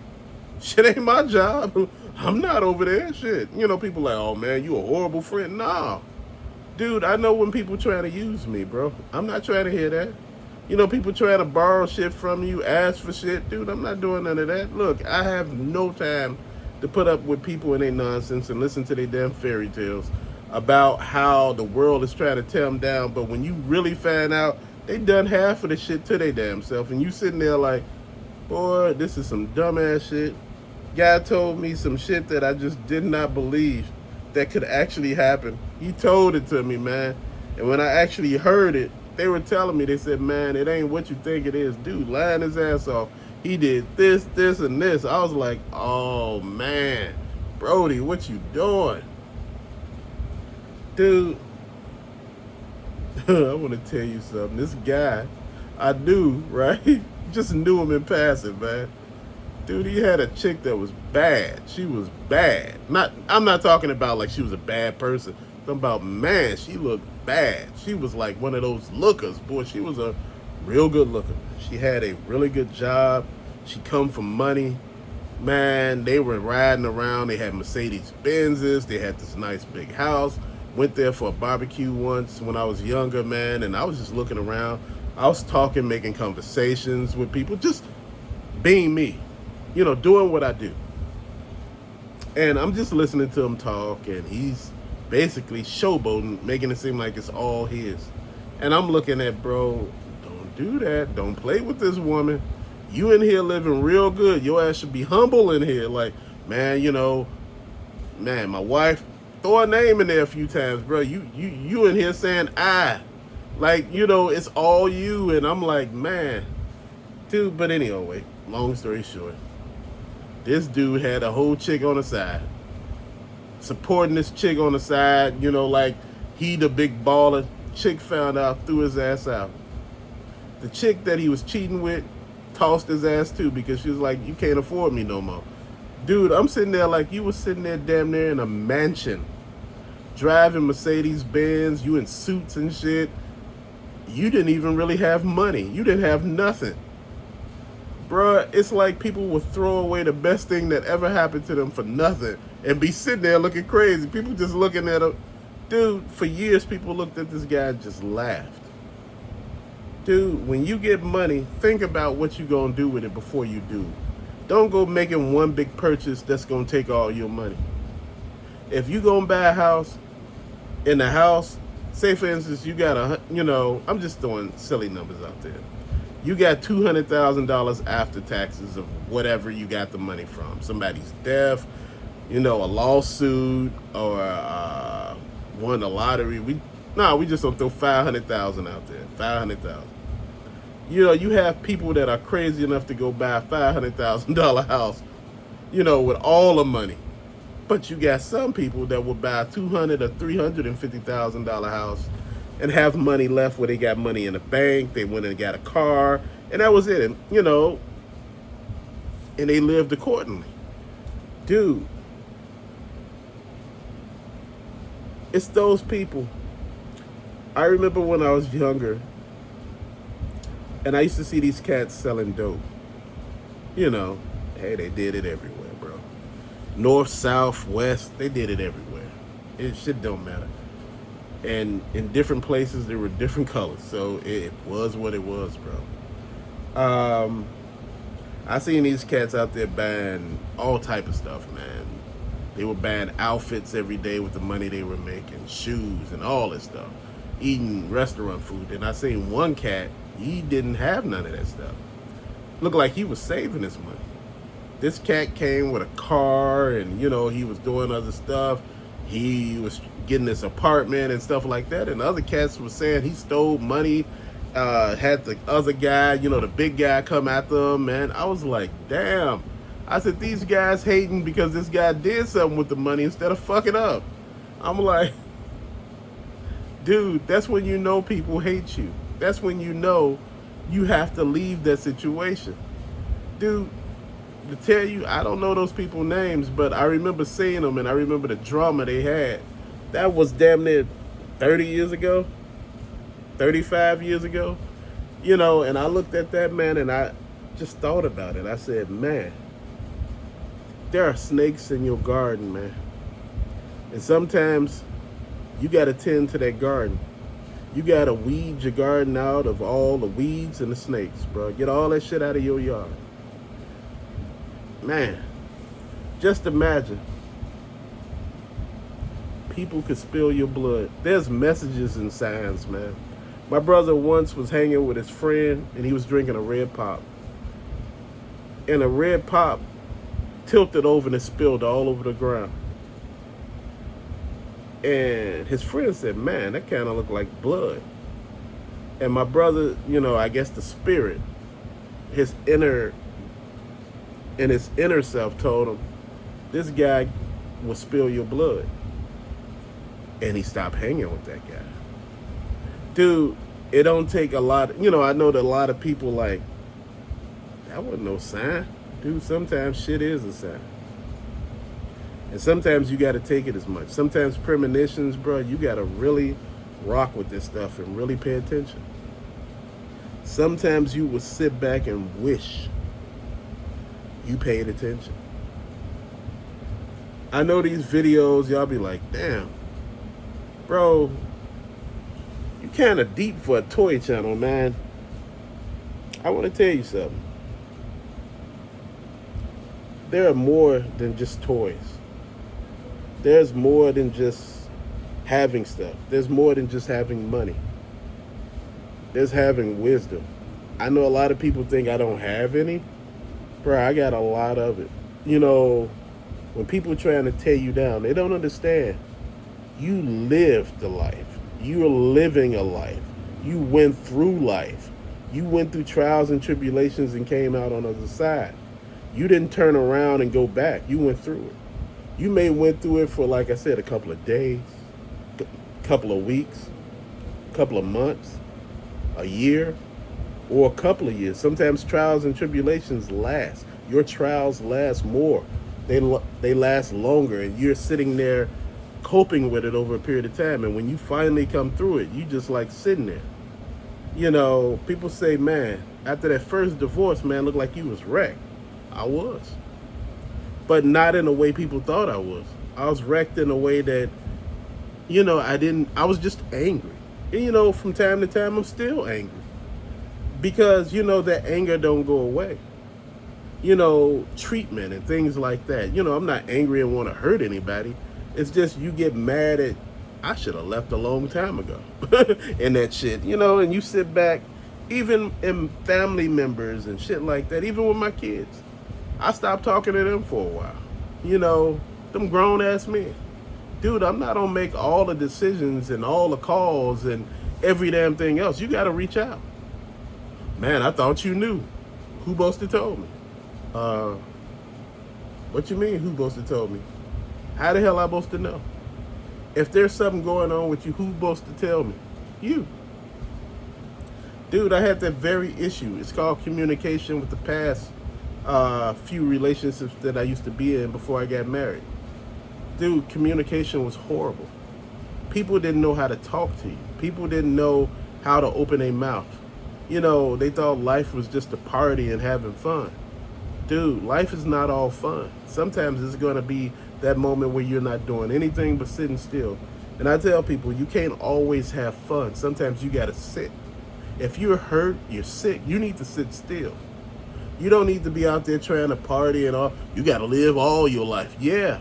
S1: Shit ain't my job. I'm not over there. Shit. You know, people like, oh, man, you a horrible friend. Nah. Dude, I know when people trying to use me, bro. I'm not trying to hear that. You know, people trying to borrow shit from you, ask for shit. Dude, I'm not doing none of that. Look, I have no time to put up with people and their nonsense and listen to their damn fairy tales about how the world is trying to tear them down. But when you really find out, they done half of the shit to their damn self. And you sitting there like, boy, this is some dumbass shit. Guy told me some shit that I just did not believe that could actually happen. He told it to me, man. And when I actually heard it, they were telling me, they said, man, it ain't what you think it is. Dude, lying his ass off. He did this, this, and this. I was like, oh, man. Brody, what you doing? Dude, I want to tell you something. This guy, I knew, right? Just knew him in passing, man. Dude, he had a chick that was bad. She was bad. I'm not talking about like she was a bad person. I'm talking about, man, she looked bad. She was like one of those lookers. Boy, she was a real good looker. She had a really good job. She come from money. Man, they were riding around. They had Mercedes Benzes. They had this nice big house. Went there for a barbecue once when I was younger, man, and I was just looking around. I was talking, making conversations with people, just being me. You know, doing what I do. And I'm just listening to him talk, and he's basically showboating, making it seem like it's all his. And I'm looking at, bro, don't do that. Don't play with this woman. You in here living real good. Your ass should be humble in here. Like, man, you know, man, my wife, throw a name in there a few times, bro. You in here saying I. Like, you know, it's all you. And I'm like, man, dude, but anyway, long story short. This dude had a whole chick on the side. Supporting this chick on the side, you know, like he the big baller. Chick found out, threw his ass out. The chick that he was cheating with tossed his ass too because she was like, you can't afford me no more. Dude, I'm sitting there like you was sitting there damn near in a mansion. Driving Mercedes Benz, you in suits and shit. You didn't even really have money. You didn't have nothing. Bruh, it's like people will throw away the best thing that ever happened to them for nothing and be sitting there looking crazy. People just looking at him. Dude, for years people looked at this guy and just laughed. Dude, when you get money, think about what you're going to do with it before you do. Don't go making one big purchase that's going to take all your money. If you're going to buy a house, in the house, say for instance, you got I'm just throwing silly numbers out there. You got $200,000 after taxes of whatever you got the money from. Somebody's death, a lawsuit, or won the lottery. We just don't throw $500,000 out there. $500,000. You have people that are crazy enough to go buy a $500,000 house, with all the money. But you got some people that will buy a $200,000 or $350,000 house and have money left where they got money in the bank, they went and got a car, and that was it. And, and they lived accordingly. Dude, it's those people. I remember when I was younger, and I used to see these cats selling dope. Hey, they did it everywhere, bro. North, south, west, they did it everywhere. Shit don't matter. And in different places, there were different colors. So it was what it was, bro. I seen these cats out there buying all type of stuff, man. They were buying outfits every day with the money they were making, shoes and all this stuff, eating restaurant food. And I seen one cat, he didn't have none of that stuff. Looked like he was saving his money. This cat came with a car and, he was doing other stuff. He was getting this apartment and stuff like that. And the other cats were saying he stole money, had the other guy, the big guy come after him, man. I was like, damn. I said, these guys hating because this guy did something with the money instead of fucking up. I'm like, dude, that's when people hate you. That's when you have to leave that situation. Dude, to tell you, I don't know those people's names, but I remember seeing them and I remember the drama they had. That was damn near 30 years ago. 35 years ago, you know, and I looked at that, man, and I just thought about it. I said, man, there are snakes in your garden, man. And sometimes you got to tend to that garden. You got to weed your garden out of all the weeds and the snakes, bro. Get all that shit out of your yard. Man, just imagine people could spill your blood. There's messages and signs, man. My brother once was hanging with his friend and he was drinking a red pop. And a red pop tilted over and it spilled all over the ground. And his friend said, man, that kind of looked like blood. And my brother, you know, I guess the spirit, his inner self told him, this guy will spill your blood. And he stopped hanging with that guy. Dude, it don't take a lot. You know, I know that a lot of people like, that wasn't no sign. Dude, sometimes shit is a sign. And sometimes you got to take it as much. Sometimes premonitions, bro, you got to really rock with this stuff and really pay attention. Sometimes you will sit back and wish you paid attention. I know these videos, y'all be like, damn, bro, you kind of deep for a toy channel, man. I want to tell you something. There are more than just toys. There's more than just having stuff. There's more than just having money. There's having wisdom. I know a lot of people think I don't have any. Bro, I got a lot of it. You know, when people are trying to tear you down, they don't understand. You lived the life. You're living a life. You went through life. You went through trials and tribulations and came out on the other side. You didn't turn around and go back. You went through it. You may went through it for, like I said, a couple of days, a couple of weeks, a couple of months, a year, or a couple of years. Sometimes trials and tribulations last. Your trials last more. They last longer, and you're sitting there coping with it over a period of time. And when you finally come through it, you just like sitting there. You know, people say, man, after that first divorce, man, looked like you was wrecked. I was. But not in a way people thought I was. I was wrecked in a way that, you know, I was just angry. And, you know, from time to time, I'm still angry. Because, you know, that anger don't go away. You know, treatment and things like that. You know, I'm not angry and want to hurt anybody. It's just you get mad at, I should have left a long time ago. And that shit, you know, and you sit back, even in family members and shit like that, even with my kids. I stopped talking to them for a while. You know, them grown ass men. Dude, I'm not gonna make all the decisions and all the calls and every damn thing else. You gotta reach out. Man, I thought you knew. Who supposed to told me? What you mean, who supposed to told me? How the hell I supposed to know? If there's something going on with you, who supposed to tell me? You. Dude, I had that very issue. It's called communication with the past few relationships that I used to be in before I got married. Dude, communication was horrible. People didn't know how to talk to you. People didn't know how to open their mouth. You know, they thought life was just a party and having fun. Dude, life is not all fun. Sometimes it's going to be that moment where you're not doing anything but sitting still. And I tell people, you can't always have fun. Sometimes you got to sit. If you're hurt, you're sick, you need to sit still. You don't need to be out there trying to party and all. You got to live all your life. Yeah.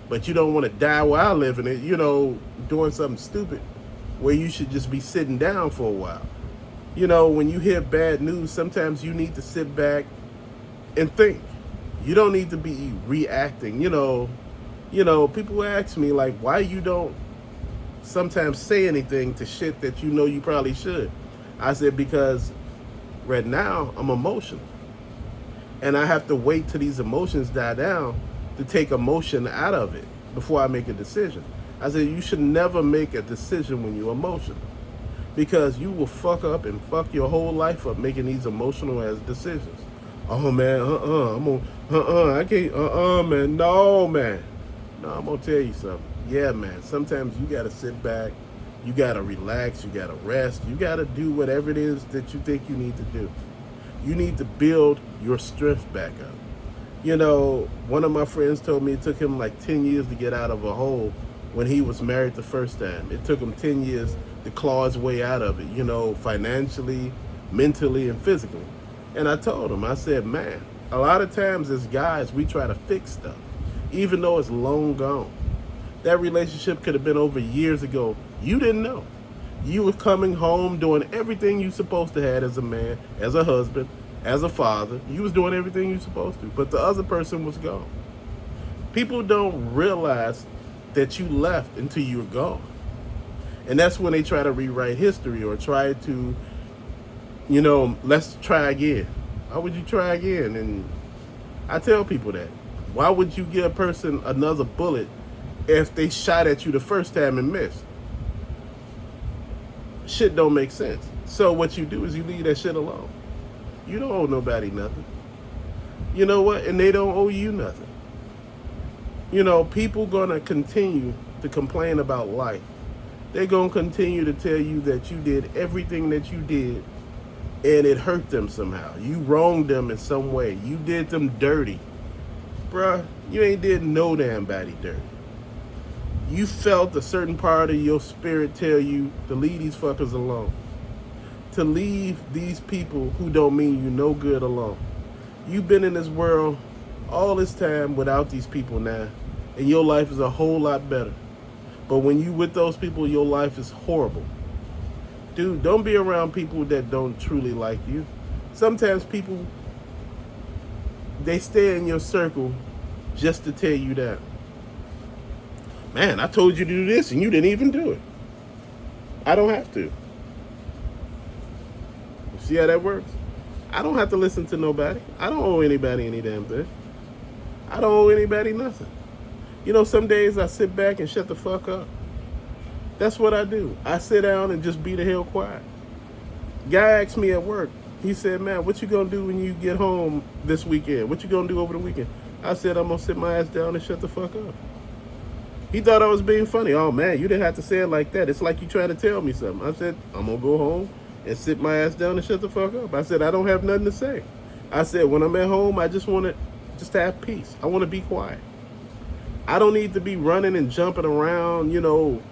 S1: But you don't want to die while living it, you know, doing something stupid where you should just be sitting down for a while. You know, when you hear bad news, sometimes you need to sit back and think. You don't need to be reacting. You know, people ask me, like, why you don't sometimes say anything to shit that you know you probably should. I said, because right now I'm emotional. And I have to wait till these emotions die down to take emotion out of it before I make a decision. I said, you should never make a decision when you're emotional, because you will fuck up and fuck your whole life up making these emotional ass decisions. Oh man, I can't, man, no, man. No, I'm gonna tell you something. Yeah, man, sometimes you gotta sit back You gotta relax, you gotta rest, you gotta do whatever it is that you think you need to do. You need to build your strength back up. You know, one of my friends told me it took him like 10 years to get out of a hole when he was married the first time. It took him 10 years to claw his way out of it, you know, financially, mentally, and physically. And I told him, I said, man, a lot of times as guys, we try to fix stuff, even though it's long gone. That relationship could have been over years ago. You didn't know. You were coming home doing everything you supposed to have as a man, as a husband, as a father. You was doing everything you supposed to, but the other person was gone. People don't realize that you left until you were gone. And that's when they try to rewrite history or try to, you know, let's try again. Why would you try again? And I tell people that. Why would you give a person another bullet if they shot at you the first time and missed? Shit don't make sense. So what you do is you leave that shit alone. You don't owe nobody nothing. You know what? And they don't owe you nothing. You know, people gonna continue to complain about life. They're gonna continue to tell you that you did everything that you did and it hurt them somehow. You wronged them in some way. You did them dirty. Bruh, you ain't did no damn body dirty. You felt a certain part of your spirit tell you to leave these fuckers alone. To leave these people who don't mean you no good alone. You've been in this world all this time without these people now, and your life is a whole lot better. But when you with those people, your life is horrible. Dude, don't be around people that don't truly like you. Sometimes people, they stay in your circle just to tear you down. Man, I told you to do this and you didn't even do it. I don't have to. You see how that works? I don't have to listen to nobody. I don't owe anybody any damn thing. I don't owe anybody nothing. You know, some days I sit back and shut the fuck up. That's what I do. I sit down and just be the hell quiet. Guy asked me at work. He said, man, what you gonna do when you get home this weekend? What you gonna do over the weekend? I said, I'm gonna sit my ass down and shut the fuck up. He thought I was being funny. Oh man, you didn't have to say it like that. It's like you trying to tell me something. I said, I'm gonna go home and sit my ass down and shut the fuck up. I said, I don't have nothing to say. I said, when I'm at home, I just want to have peace. I want to be quiet. I don't need to be running and jumping around, you know,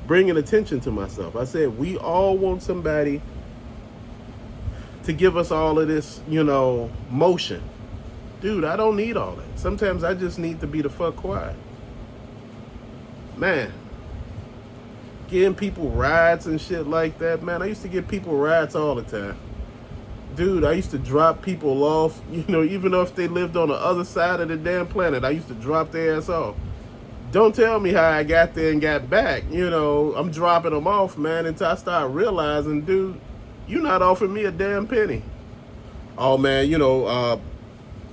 S1: bringing attention to myself. I said, we all want somebody to give us all of this, you know, motion. Dude, I don't need all that. Sometimes I just need to be the fuck quiet. Man, getting people rides and shit like that, man. I used to give people rides all the time. Dude, I used to drop people off, you know, even though if they lived on the other side of the damn planet, I used to drop their ass off. Don't tell me how I got there and got back. You know, I'm dropping them off, man, until I start realizing, dude, you're not offering me a damn penny. Oh, man, you know,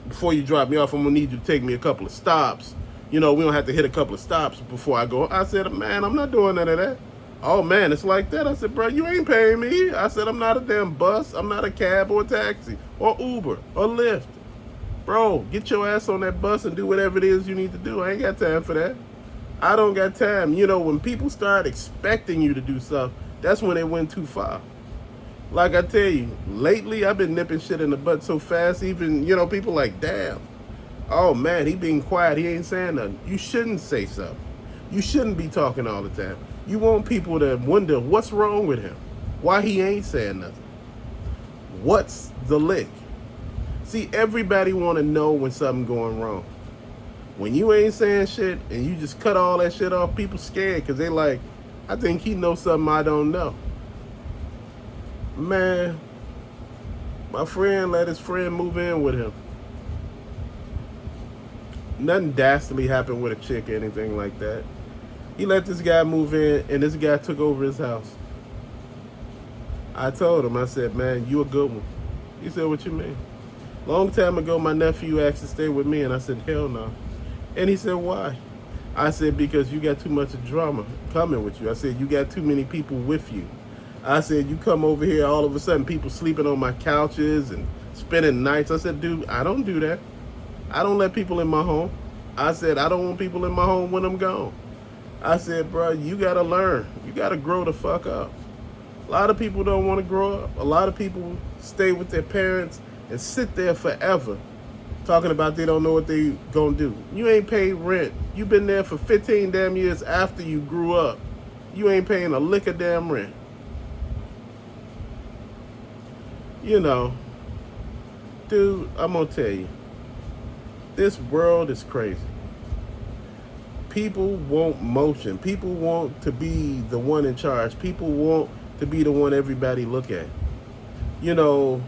S1: before you drop me off, I'm going to need you to take me a couple of stops. You know, we don't have to hit a couple of stops before I go. I said, man, I'm not doing none of that. Oh, man, it's like that. I said, bro, you ain't paying me. I said, I'm not a damn bus. I'm not a cab or a taxi or Uber or Lyft. Bro, get your ass on that bus and do whatever it is you need to do. I ain't got time for that. I don't got time. You know, when people start expecting you to do stuff, that's when they went too far. Like I tell you, lately I've been nipping shit in the butt so fast, even, you know, people like, damn. Oh, man, he being quiet. He ain't saying nothing. You shouldn't say something. You shouldn't be talking all the time. You want people to wonder what's wrong with him, why he ain't saying nothing. What's the lick? See, everybody want to know when something going wrong. When you ain't saying shit and you just cut all that shit off, people scared because they like, I think he knows something I don't know. Man, my friend let his friend move in with him. Nothing dastardly happened with a chick or anything like that. He let this guy move in, and this guy took over his house. I told him, I said, man, you a good one. He said, what you mean? Long time ago, my nephew asked to stay with me, and I said, hell no. And he said, why? I said, because you got too much drama coming with you. I said, you got too many people with you. I said, you come over here, all of a sudden, people sleeping on my couches and spending nights. I said, dude, I don't do that. I don't let people in my home. I said, I don't want people in my home when I'm gone. I said, bro, you gotta learn. You gotta grow the fuck up. A lot of people don't want to grow up. A lot of people stay with their parents and sit there forever talking about they don't know what they gonna do. You ain't paid rent. You been there for 15 damn years after you grew up. You ain't paying a lick of damn rent. You know, dude, I'm gonna tell you, this world is crazy. People want motion. People want to be the one in charge. People want to be the one everybody look at. You know,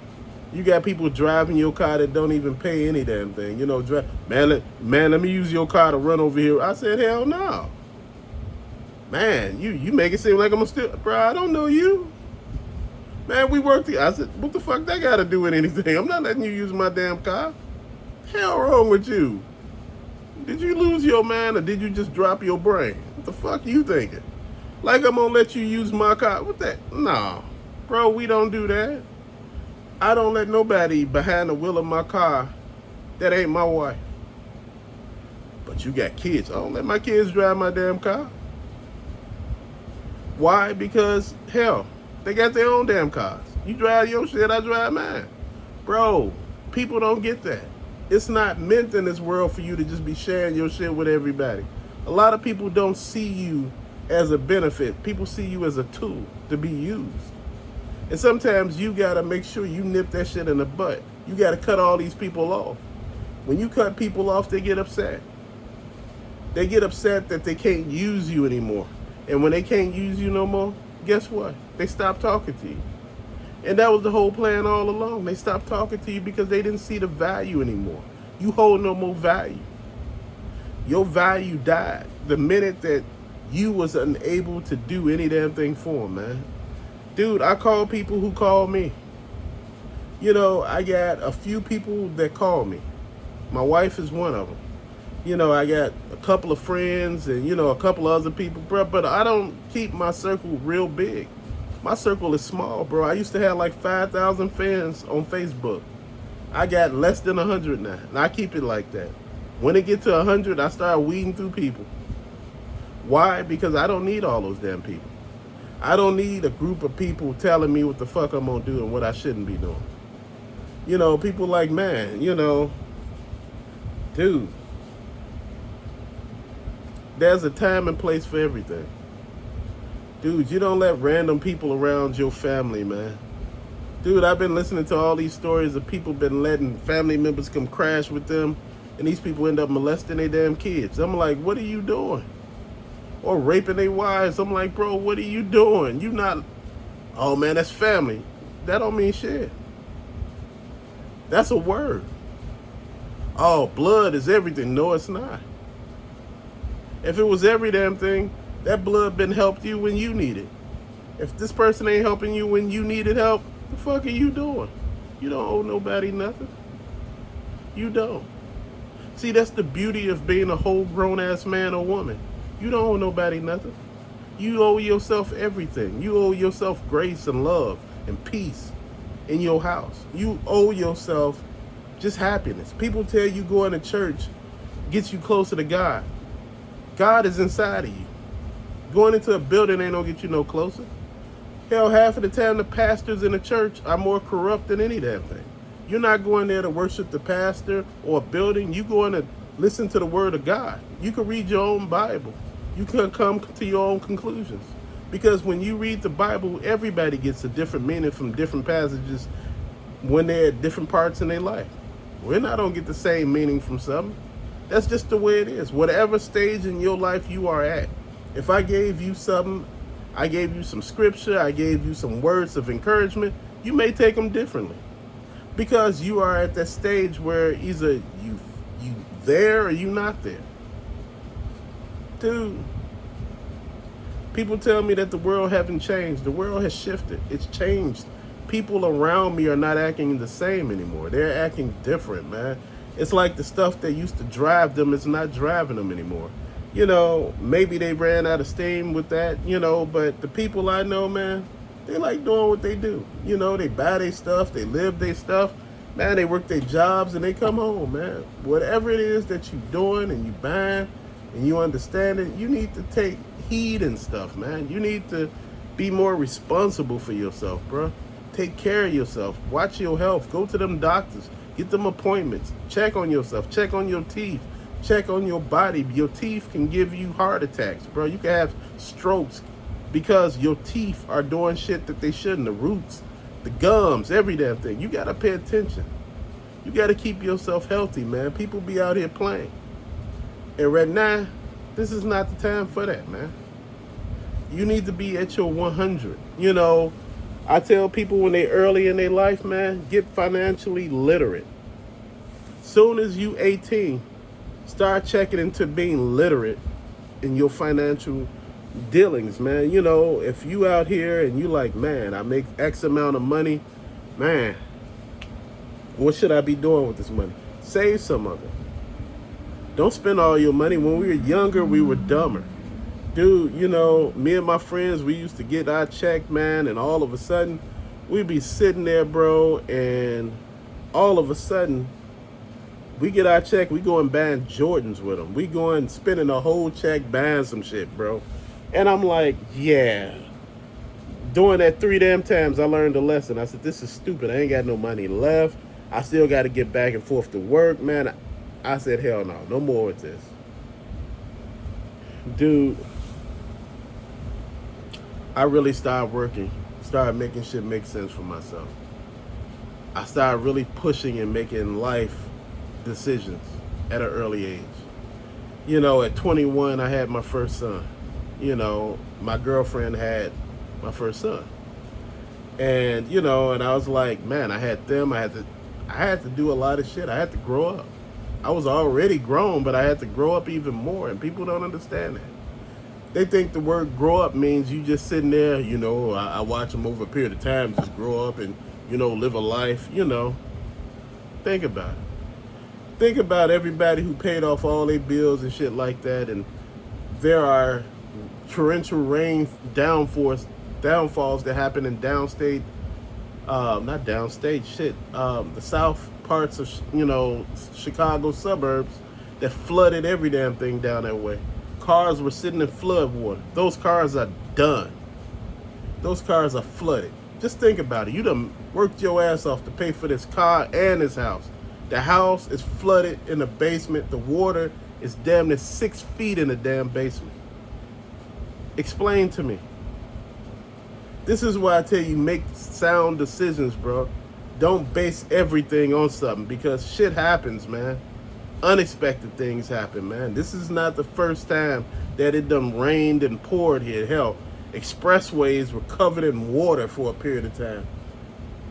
S1: you got people driving your car that don't even pay any damn thing. You know, man, let me use your car to run over here. I said, hell no. Man, you make it seem like I'm a still, bro, I don't know you. Man, we worked here. I said, what the fuck that got to do with anything? I'm not letting you use my damn car. Hell wrong with you? Did you lose your mind or did you just drop your brain? What the fuck you thinking? Like I'm gonna let you use my car? What that? No. Bro, we don't do that. I don't let nobody behind the wheel of my car that ain't my wife. But you got kids. I don't let my kids drive my damn car. Why? Because, hell, they got their own damn cars. You drive your shit, I drive mine. Bro, people don't get that. It's not meant in this world for you to just be sharing your shit with everybody. A lot of people don't see you as a benefit. People see you as a tool to be used. And sometimes you gotta make sure you nip that shit in the butt. You gotta cut all these people off. When you cut people off, they get upset. They get upset that they can't use you anymore. And when they can't use you no more, guess what? They stop talking to you. And that was the whole plan all along. They stopped talking to you because they didn't see the value anymore. You hold no more value. Your value died the minute that you was unable to do any damn thing for them, man. Dude, I call people who call me. You know, I got a few people that call me. My wife is one of them. You know, I got a couple of friends and, you know, a couple of other people, bro. But I don't keep my circle real big. My circle is small, bro. I used to have like 5,000 fans on Facebook. I got less than 100 now, and I keep it like that. When it gets to 100, I start weeding through people. Why? Because I don't need all those damn people. I don't need a group of people telling me what the fuck I'm gonna do and what I shouldn't be doing. You know, people like, man, you know, dude, there's a time and place for everything. Dude, you don't let random people around your family, man. Dude, I've been listening to all these stories of people been letting family members come crash with them, and these people end up molesting their damn kids. I'm like, what are you doing? Or raping their wives. I'm like, bro, what are you doing? You not, oh man, that's family. That don't mean shit. That's a word. Oh, blood is everything. No, it's not. If it was every damn thing, that blood been helped you when you need it. If this person ain't helping you when you needed help, the fuck are you doing? You don't owe nobody nothing. You don't. See, that's the beauty of being a whole grown-ass man or woman. You don't owe nobody nothing. You owe yourself everything. You owe yourself grace and love and peace in your house. You owe yourself just happiness. People tell you going to church gets you closer to God. God is inside of you. Going into a building ain't gonna get you no closer. Hell, half of the time the pastors in the church are more corrupt than any damn thing. You're not going there to worship the pastor or a building. You're going to listen to the word of God. You can read your own Bible. You can come to your own conclusions. Because when you read the Bible, everybody gets a different meaning from different passages when they're at different parts in their life. We're not gonna get the same meaning from something. That's just the way it is. Whatever stage in your life you are at. If I gave you something, I gave you some scripture, I gave you some words of encouragement, you may take them differently. Because you are at that stage where either you there or you not there. Dude, people tell me that the world haven't changed. The world has shifted. It's changed. People around me are not acting the same anymore. They're acting different, man. It's like the stuff that used to drive them is not driving them anymore. You know, maybe they ran out of steam with that, you know, but the people I know, man, they like doing what they do. You know, they buy their stuff, they live their stuff. Man, they work their jobs and they come home, man. Whatever it is that you're doing and you buying, and you understand it, you need to take heed and stuff, man. You need to be more responsible for yourself, bro. Take care of yourself. Watch your health. Go to them doctors. Get them appointments. Check on yourself. Check on your teeth. Check on your body. Your teeth can give you heart attacks, bro. You can have strokes because your teeth are doing shit that they shouldn't. The roots, the gums, every damn thing. You got to pay attention. You got to keep yourself healthy, man. People be out here playing. And right now, this is not the time for that, man. You need to be at your 100. You know, I tell people when they early in their life, man, get financially literate. Soon as you 18, start checking into being literate in your financial dealings, man. You know, if you out here and you like, man, I make X amount of money, man, what should I be doing with this money? Save some of it. Don't spend all your money. When we were younger, we were dumber. Dude, you know, me and my friends, we used to get our check, man, and all of a sudden, we'd be sitting there, bro, and all of a sudden, we get our check, we go and buying Jordans with them. We going spending a whole check buying some shit, bro. And I'm like, yeah. Doing that 3 damn times, I learned a lesson. I said, this is stupid. I ain't got no money left. I still got to get back and forth to work, man. I said, hell no, no more with this. Dude, I really started working, started making shit make sense for myself. I started really pushing and making life decisions at an early age. You know, at 21, I had my first son. You know, my girlfriend had my first son. And, you know, and I was like, man, I had them. I had to do a lot of shit. I had to grow up. I was already grown, but I had to grow up even more, and people don't understand that. They think the word grow up means you just sitting there, you know, I watch them over a period of time, just grow up and, you know, live a life, you know. Think about it. Think about everybody who paid off all their bills and shit like that, and there are torrential rain downfalls that happen in downstate, not downstate, shit, the south parts of, you know, Chicago suburbs that flooded every damn thing down that way. Cars were sitting in flood water. Those cars are done. Those cars are flooded. Just think about it. You done worked your ass off to pay for this car and this house. The house is flooded in the basement. The water is damn near 6 feet in the damn basement. Explain to me. This is why I tell you, make sound decisions, bro. Don't base everything on something, because shit happens, man. Unexpected things happen, man. This is not the first time that it done rained and poured here. Hell, expressways were covered in water for a period of time.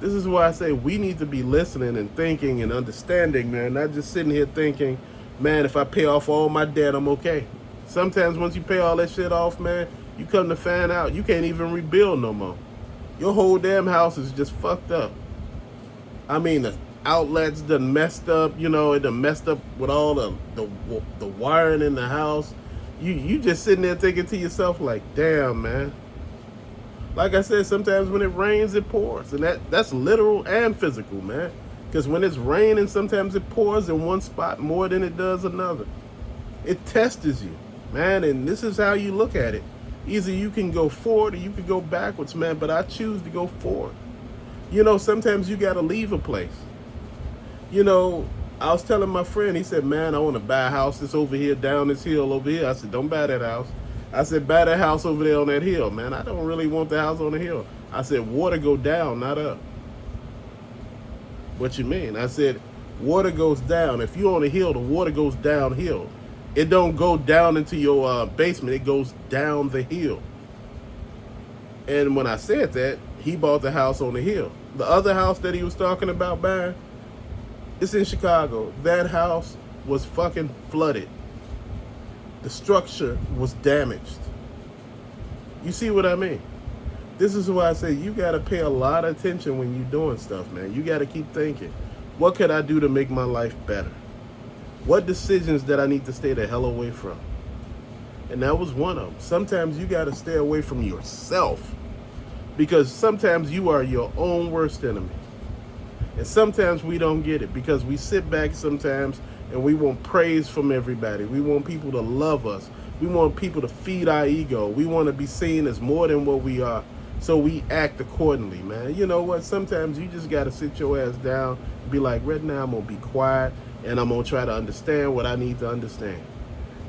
S1: This is why I say we need to be listening and thinking and understanding, man. Not just sitting here thinking, man, if I pay off all my debt, I'm okay. Sometimes once you pay all that shit off, man, you come to find out you can't even rebuild no more. Your whole damn house is just fucked up. I mean, the outlets done messed up, you know, it done messed up with all the wiring in the house. You just sitting there thinking to yourself like, damn, man. Like I said, sometimes when it rains, it pours. And that's literal and physical, man. Because when it's raining, sometimes it pours in one spot more than it does another. It tests you, man, and this is how you look at it. Either you can go forward or you can go backwards, man, but I choose to go forward. You know, sometimes you got to leave a place. You know, I was telling my friend, he said, man, I want to buy a house that's over here, down this hill over here. I said, don't buy that house. I said, buy that house over there on that hill, man. I don't really want the house on the hill. I said, water go down, not up. What you mean? I said, water goes down. If you're on a hill, the water goes downhill. It don't go down into your basement. It goes down the hill. And when I said that, he bought the house on the hill. The other house that he was talking about buying, it's in Chicago. That house was fucking flooded. The structure was damaged. You see what I mean? This is why I say you got to pay a lot of attention when you're doing stuff, man. You got to keep thinking, what could I do to make my life better? What decisions that I need to stay the hell away from? And that was one of them. Sometimes you got to stay away from yourself, because sometimes you are your own worst enemy. And sometimes we don't get it because we sit back sometimes and we want praise from everybody. We want people to love us. We want people to feed our ego. We want to be seen as more than what we are. So we act accordingly, man. You know what? Sometimes you just got to sit your ass down and be like, right now I'm going to be quiet and I'm going to try to understand what I need to understand.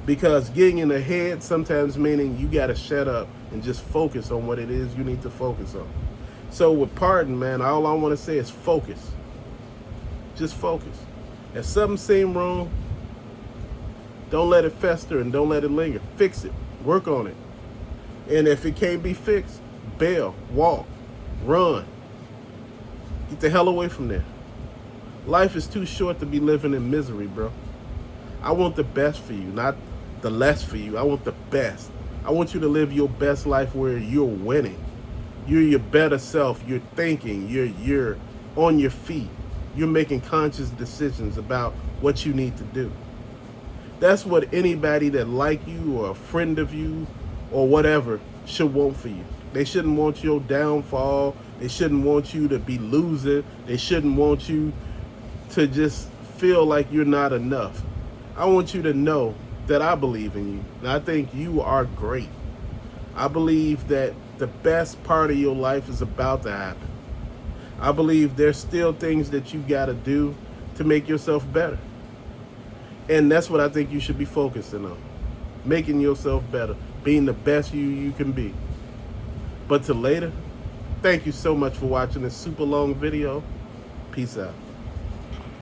S1: Because getting in the head sometimes meaning you got to shut up and just focus on what it is you need to focus on. So with pardon, man, all I want to say is focus. Just focus. If something seems wrong, don't let it fester and don't let it linger. Fix it. Work on it. And if it can't be fixed, bail, walk, run. Get the hell away from there. Life is too short to be living in misery, bro. I want the best for you, not the less for you. I want the best. I want you to live your best life where you're winning. You're your better self. You're thinking. You're on your feet. You're making conscious decisions about what you need to do. That's what anybody that like you or a friend of you or whatever should want for you. They shouldn't want your downfall. They shouldn't want you to be losing. They shouldn't want you to just feel like you're not enough. I want you to know that I believe in you. And I think you are great. I believe that the best part of your life is about to happen. I believe there's still things that you got to do to make yourself better. And that's what I think you should be focusing on. Making yourself better. Being the best you can be. But till later, thank you so much for watching this super long video. Peace out.